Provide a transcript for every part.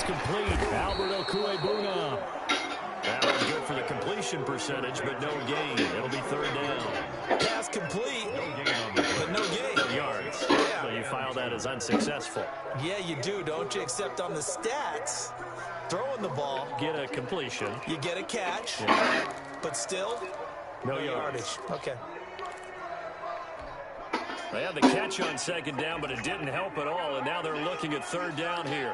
pass complete. Alberto Cuebuna. That was good for the completion percentage, but no gain. It'll be third down. Pass complete, but no gain. No yards. Yeah. So you file that as unsuccessful. Yeah, you do, don't you? Except on the stats, throwing the ball, Get a completion. you get a catch, but still, No yardage. Okay. They had the catch on second down, but it didn't help at all, and now they're looking at third down here.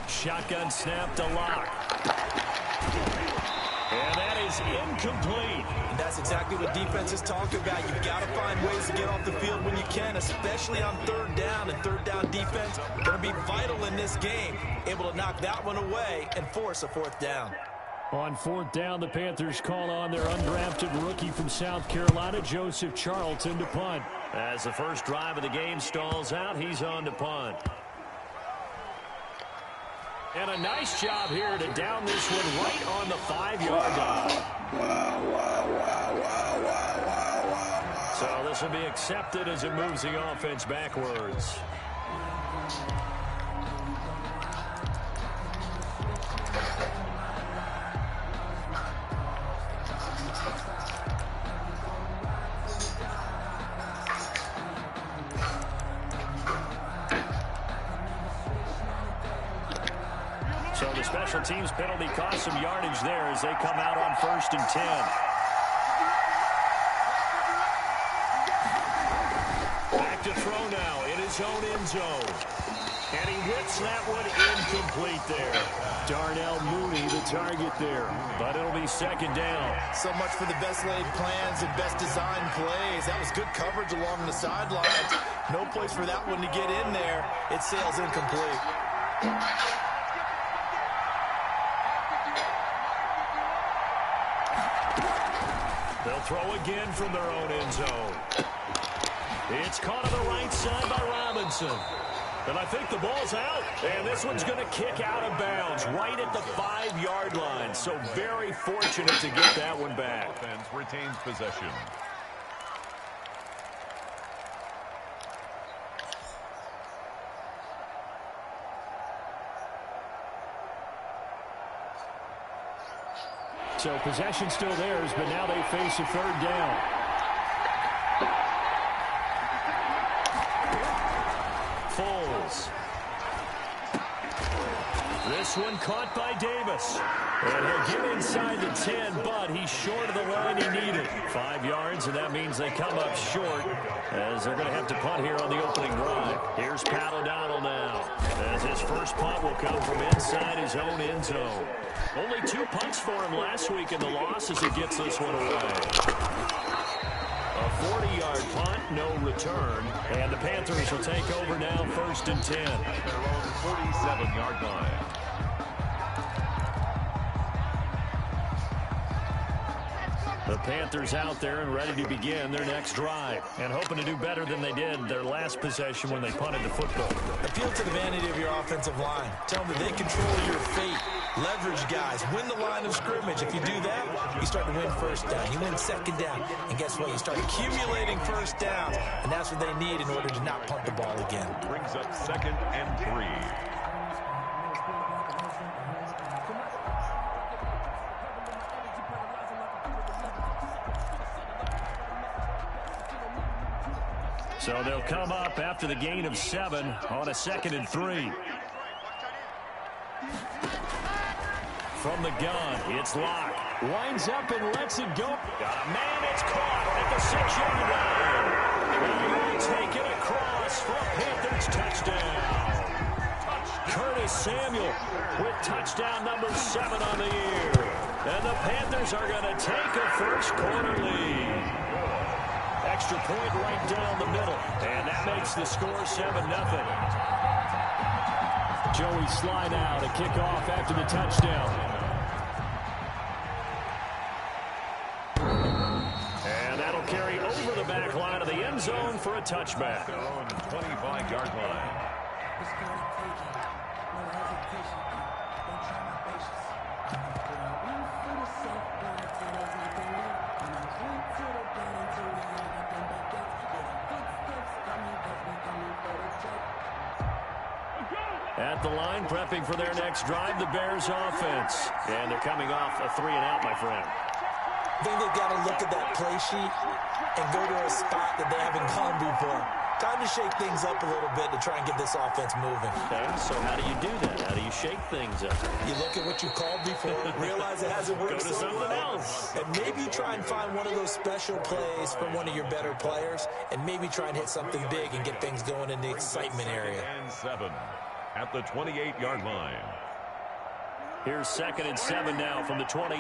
Shotgun snap to Lock. And that is incomplete. And that's exactly what defenses talk about. You've got to find ways to get off the field when you can, especially on third down. And third down defense going to be vital in this game. Able to knock that one away and force a fourth down. On fourth down, the Panthers call on their undrafted rookie from South Carolina, Joseph Charlton, to punt. As the first drive of the game stalls out, he's on to punt. And a nice job here to down this one right on the 5-yard line. So this will be accepted as it moves the offense backwards. So the special teams penalty cost some yardage there as they come out on 1st and 10. Back to throw now in his own end zone. And he whips that one incomplete there. Darnell Mooney, the target there. But it'll be second down. So much for the best laid plans and best designed plays. That was good coverage along the sidelines. No place for that one to get in there. It sails incomplete. They'll throw again from their own end zone. It's caught on the right side by Robinson. And I think the ball's out. And this one's going to kick out of bounds right at the 5-yard line. So very fortunate to get that one back. Offense retains possession. So possession still theirs, but now they face a third down. Foles. This one caught by Davis. And he'll get inside the 10, but he's short of the line he needed. 5 yards, and that means they come up short as they're going to have to punt here on the opening drive. Here's Pat O'Donnell now, as his first punt will come from inside his own end zone. Only 2 punts for him last week in the loss as he gets this one away. A 40-yard punt, no return. And the Panthers will take over now, 1st and 10. At their own 47-yard line. The Panthers out there and ready to begin their next drive and hoping to do better than they did their last possession when they punted the football. Appeal to the vanity of your offensive line. Tell them that they control your fate. Leverage guys. Win the line of scrimmage. If you do that, you start to win first down. You win second down. And guess what? You start accumulating first downs. And that's what they need in order to not punt the ball again. Brings up 2nd and 3. So they'll come up after the gain of 7 on a 2nd and 3. From the gun, it's Lock. Winds up and lets it go. Got a man, it's caught at the 6-yard line. And take it across for a Panthers touchdown. Curtis Samuel with touchdown number 7 on the year. And the Panthers are going to take a first-quarter lead. Extra point right down the middle. And that makes the score 7-0. Joey Sly now to kick off after the touchdown. And that'll carry over the back line of the end zone for a touchback. Their own 25-yard line. At the line, prepping for their next drive, the Bears offense. And they're coming off a 3-and-out, my friend. I think they've got to look at that play sheet and go to a spot that they haven't gone before. Time to shake things up a little bit to try and get this offense moving. Okay, so how do you do that? How do you shake things up? You look at what you called before, realize it hasn't worked Go to so something well, else. and maybe try and find one of those special plays from one of your better players, and maybe try and hit something big and get things going in the excitement area. And 7 at the 28-yard line. Here's 2nd and 7 now from the 28.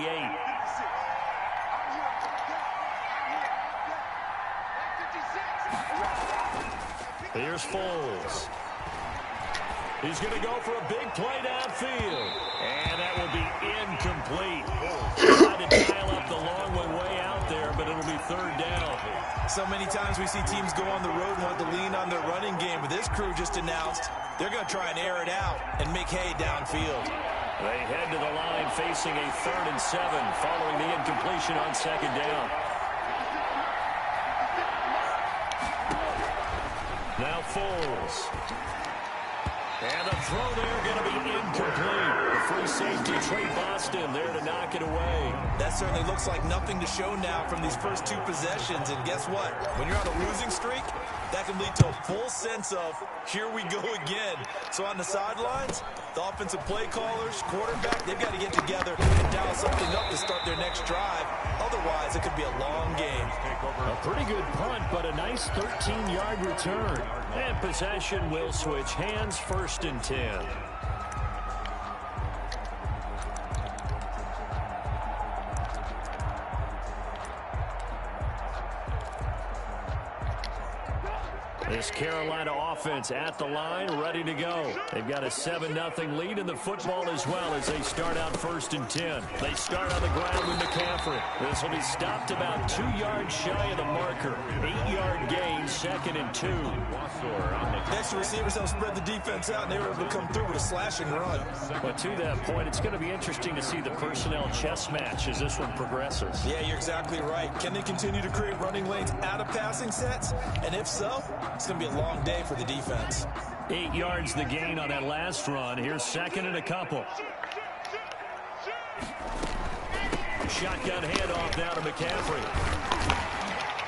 Here's Foles. He's going to go for a big play downfield. And that will be incomplete. Trying to dial up the long way out there, but it'll be 3rd down. So many times we see teams go on the road and want to lean on their running game, but this crew just announced they're going to try and air it out and make hay downfield. They head to the line facing a 3rd and 7 following the incompletion on 2nd down. Now Foles. And the throw there going to be incomplete. The free safety, Trey Boston, there to knock it away. That certainly looks like nothing to show now from these first 2 possessions. And guess what? When you're on a losing streak, that can lead to a full sense of, here we go again. So on the sidelines, the offensive play callers, quarterback, they've got to get together and dial something up to start their next drive. Otherwise, it could be a long game. A pretty good punt, but a nice 13-yard return. And possession will switch hands, 1st and 10. This Carolina offense at the line, ready to go. They've got a 7-0 lead in the football as well as they start out 1st and 10. They start on the ground with McCaffrey. This will be stopped about 2 yards shy of the marker. 8-yard gain, 2nd and 2. Next receivers help spread the defense out, and they were able to come through with a slashing run. But to that point, it's going to be interesting to see the personnel chess match as this one progresses. Yeah, you're exactly right. Can they continue to create running lanes out of passing sets? And if so, it's going to be a long day for the defense. 8 yards the gain on that last run. Here's 2nd and a couple. Shotgun handoff now to McCaffrey.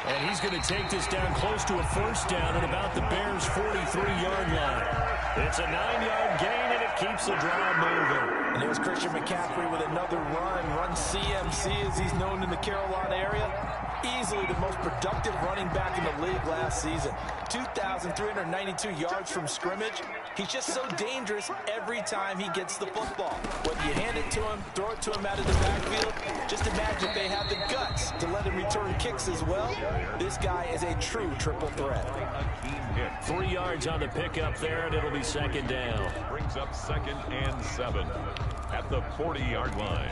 And he's going to take this down close to a 1st down at about the Bears' 43-yard line. It's a 9-yard gain, and it keeps the drive moving. And there's Christian McCaffrey with another run CMC as he's known in the Carolina area. Easily the most productive running back in the league last season. 2,392 yards from scrimmage. He's just so dangerous every time he gets the football. Whether you hand it to him, throw it to him out of the backfield, just imagine if they have the guts to let him return kicks as well. This guy is a true triple threat. 3 yards on the pickup there, and it'll be 2nd down. Brings up 2nd and 7 at the 40-yard line.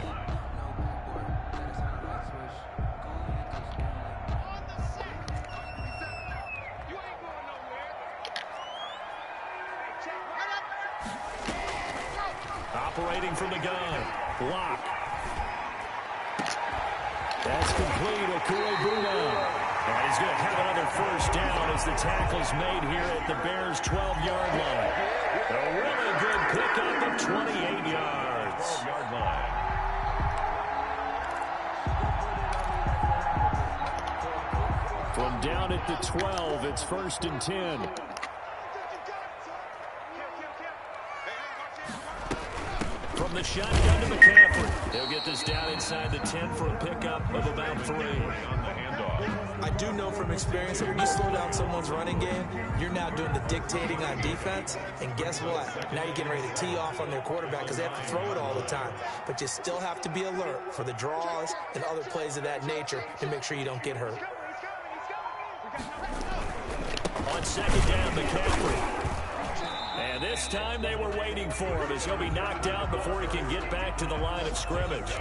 Operating from the gun. Block. That's complete. Okure-Buna. And he's going to have another 1st down as the tackle's made here at the Bears' 12-yard line. A really good pickup of 28 yards. 12-yard line. From down at the 12, it's 1st and 10. From the shotgun to McCaffrey. They'll get this down inside the 10 for a pickup of about 3. On the handoff. I do know from experience that when you slow down someone's running game, you're now doing the dictating on defense. And guess what? Now you're getting ready to tee off on their quarterback because they have to throw it all the time. But you still have to be alert for the draws and other plays of that nature to make sure you don't get hurt. On 2nd down, McCaffrey. And this time they were waiting for him as he'll be knocked out before he can get back to the line of scrimmage.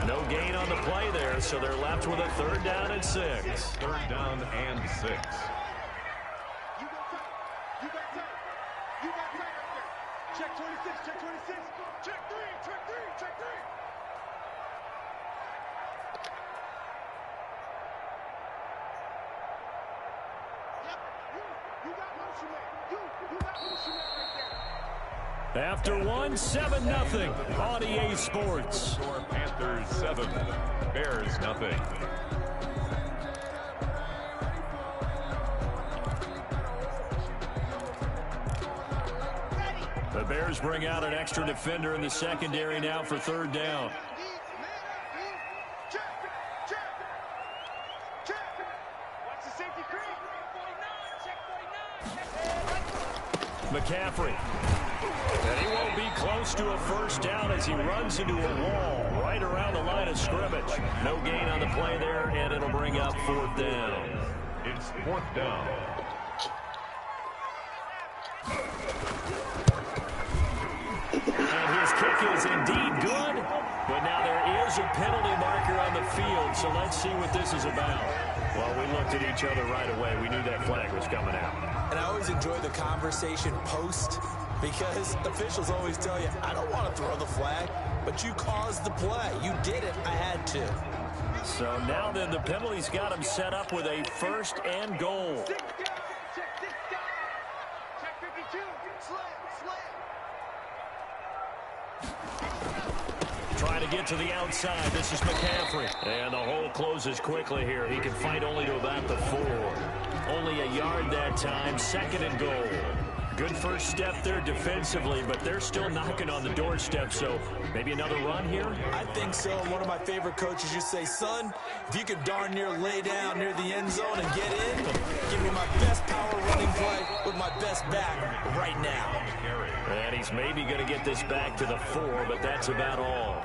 No gain on the play there, so they're left with a 3rd down and 6. 3rd down and 6. Check 26, check 26. Check 3, check 3, check 3. After one, 7-0 on EA Sports. Panthers 7, Bears nothing. The Bears bring out an extra defender in the secondary now for third down. McCaffrey. And he won't be close to a first down as he runs into a wall right around the line of scrimmage. No gain on the play there, and it'll bring up fourth down. It's fourth down. And his kick is indeed good, but now there is a penalty marker on the field, so let's see what this is about. Well, we looked at each other right away. We knew that flag was coming out. And I always enjoy the conversation post because officials always tell you, I don't want to throw the flag, but you caused the play. You did it. I had to. So now then the penalty's got him set up with a first and goal. Trying to get to the outside. This is McCaffrey. And the hole closes quickly here. He can fight only to about the 4. Only a yard that time. Second and goal. Good first step there defensively, but they're still knocking on the doorstep, so maybe another run here? I think so. One of my favorite coaches used to say, son, if you could darn near lay down near the end zone and get in, give me my best power running play with my best back right now. And he's maybe going to get this back to the 4, but that's about all.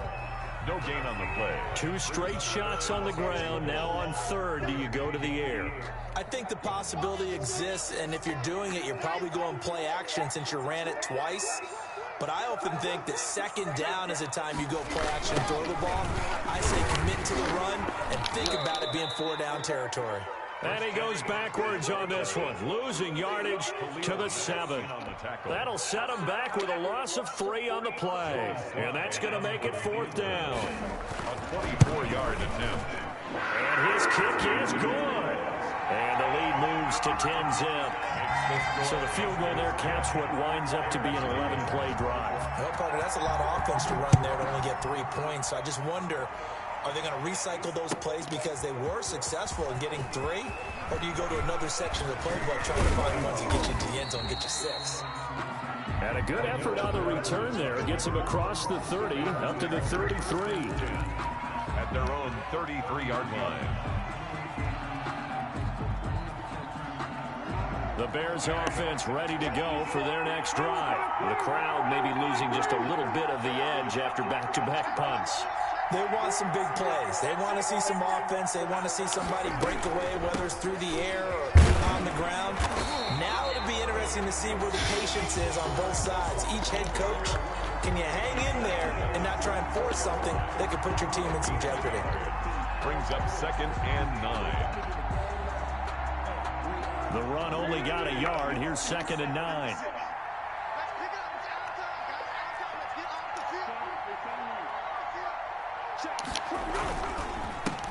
No gain on the play. 2 straight shots on the ground. Now on third, do you go to the air? I think the possibility exists, and if you're doing it, you're probably going play action since you ran it twice. But I often think that second down is the time you go play action and throw the ball. I say commit to the run and think about it being 4-down territory. And he goes backwards on this one, losing yardage to the 7. That'll set him back with a loss of 3 on the play. And that's going to make it fourth down. A 24-yard attempt. And his kick is good. And the lead moves to 10-zip. So the field goal there caps what winds up to be an 11-play drive. Well, Parker, that's a lot of offense to run there to only get 3 points. So I just wonder, are they going to recycle those plays because they were successful in getting 3? Or do you go to another section of the playbook trying to find ones that get you to the end zone and get you 6? And a good effort on the return there. Gets him across the 30, up to the 33. At their own 33-yard line. The Bears offense ready to go for their next drive. The crowd maybe losing just a little bit of the edge after back-to-back punts. They want some big plays. They want to see some offense. They want to see somebody break away, whether it's through the air or on the ground. Now it'll be interesting to see where the patience is on both sides. Each head coach, can you hang in there and not try and force something that could put your team in some jeopardy? Brings up 2nd and 9. The run only got a yard. Here's 2nd and 9.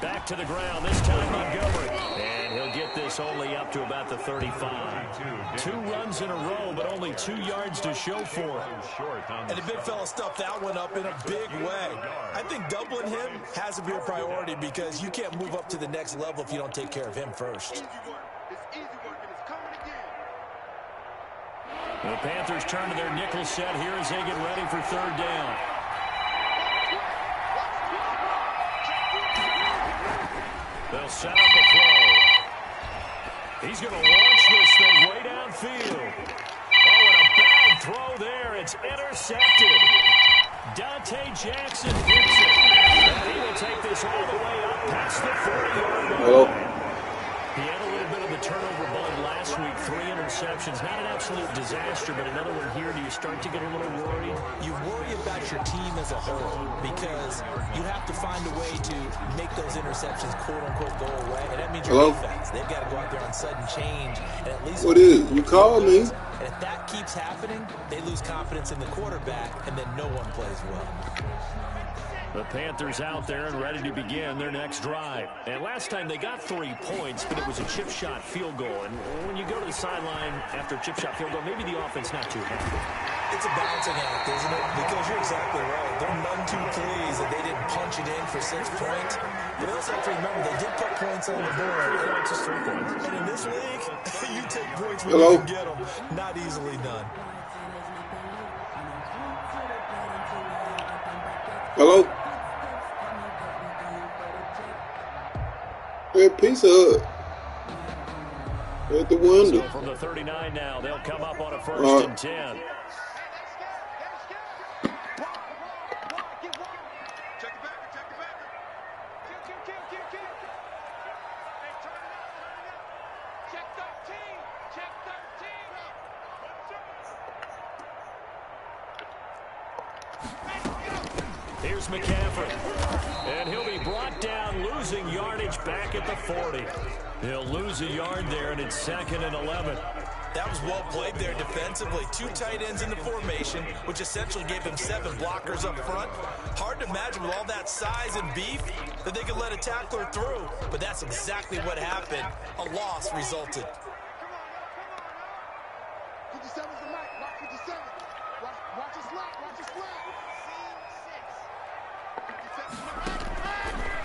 Back to the ground, this time Montgomery. And he'll get this only up to about the 35. 2 runs in a row, but only 2 yards to show for it. And the big fella stuffed that one up in a big way. I think doubling him has to be a priority because you can't move up to the next level if you don't take care of him first. The Panthers turn to their nickel set here as they get ready for third down. They'll set up a throw. He's going to launch this thing way downfield. Oh, and a bad throw there. It's intercepted. Dante Jackson gets it. And he will take this all the way up past the 40-yard line. He had a little bit of the turnover bug last week, 3 interceptions. Not an absolute disaster, but another one here. Do you start to get a little worried? You worry about your team as a whole because you have to find a way to make those interceptions, quote-unquote, go away. And that means your defense. They've got to go out there on sudden change and at least... What is? You called me. And if that keeps happening, they lose confidence in the quarterback, and then no one plays well. The Panthers out there and ready to begin their next drive. And last time they got 3 points, but it was a chip shot field goal. And when you go to the sideline after a chip shot field goal, maybe the offense not too happy. It's a balancing act, isn't it? Because you're exactly right. They're none too pleased that they didn't punch it in for 6 points. But you also have to remember, they did put points on the board. 3 points is 3 points. And in this league, you take points when you can get them. Not easily done. Hello? Hey, peace up. At the window. So from the 39 now, they'll come up on a 1st and 10. Here's McCaffrey, and he'll be brought down, losing yardage back at the 40. He'll lose a yard there, and it's 2nd and 11. That was well played there defensively. 2 tight ends in the formation, which essentially gave him 7 blockers up front. Hard to imagine with all that size and beef that they could let a tackler through, but that's exactly what happened. A loss resulted.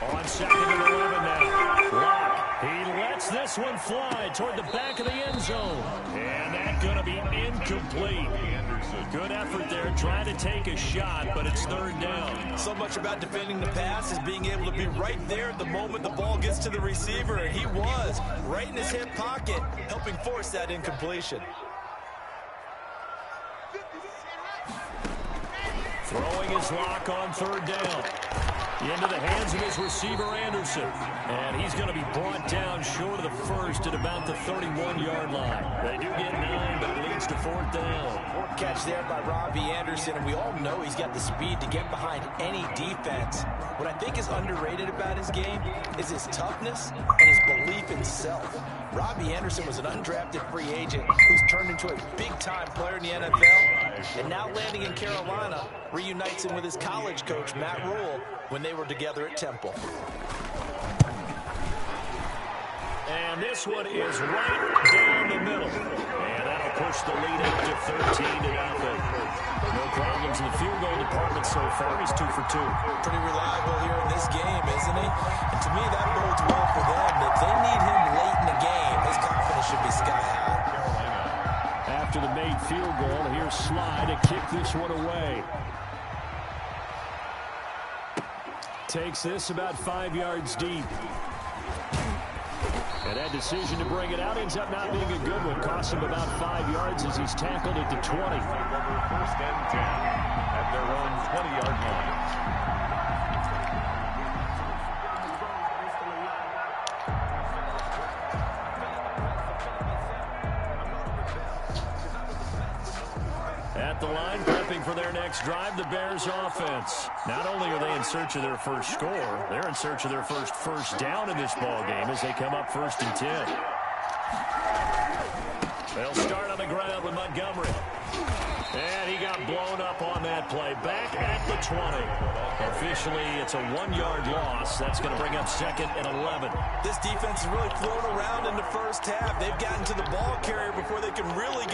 On 2nd and 11 now. Lock. He lets this one fly toward the back of the end zone. And that's going to be incomplete. Good effort there trying to take a shot, but it's 3rd down. So much about defending the pass is being able to be right there at the moment the ball gets to the receiver, and he was right in his hip pocket, helping force that incompletion. Throwing his lock on 3rd down. Into the hands of his receiver, Anderson. And he's going to be brought down short of the 1st at about the 31-yard line. They do get 9, but it leads to 4th down. Catch there by Robbie Anderson, and we all know he's got the speed to get behind any defense. What I think is underrated about his game is his toughness and his belief in self. Robbie Anderson was an undrafted free agent who's turned into a big-time player in the NFL, and now landing in Carolina reunites him with his college coach, Matt Rule, when they were together at Temple. And this one is right down the middle. And that'll push the lead up to 13-0. No problems in the field goal department so far. He's 2 for 2. Pretty reliable here in this game, isn't he? And to me, that bodes well for them. If they need him late in the game, his confidence should be sky high. After the made field goal, here's Sly to kick this one away. Takes this about 5 yards deep. And that decision to bring it out ends up not being a good one. Costs him about 5 yards as he's tackled at the 20. 1st and 10 at their own 20-yard line. At the line, prepping for their next drive, the Bears offense. Not only are they in search of their first score, they're in search of their first down in this ball game as they come up 1st and 10. They'll start on the ground with Montgomery. And he got blown up on that play. Back at the 20. Officially, it's a 1-yard loss. That's going to bring up 2nd and 11. This defense is really flown around in the first half. They've gotten to the ball carrier before they can really get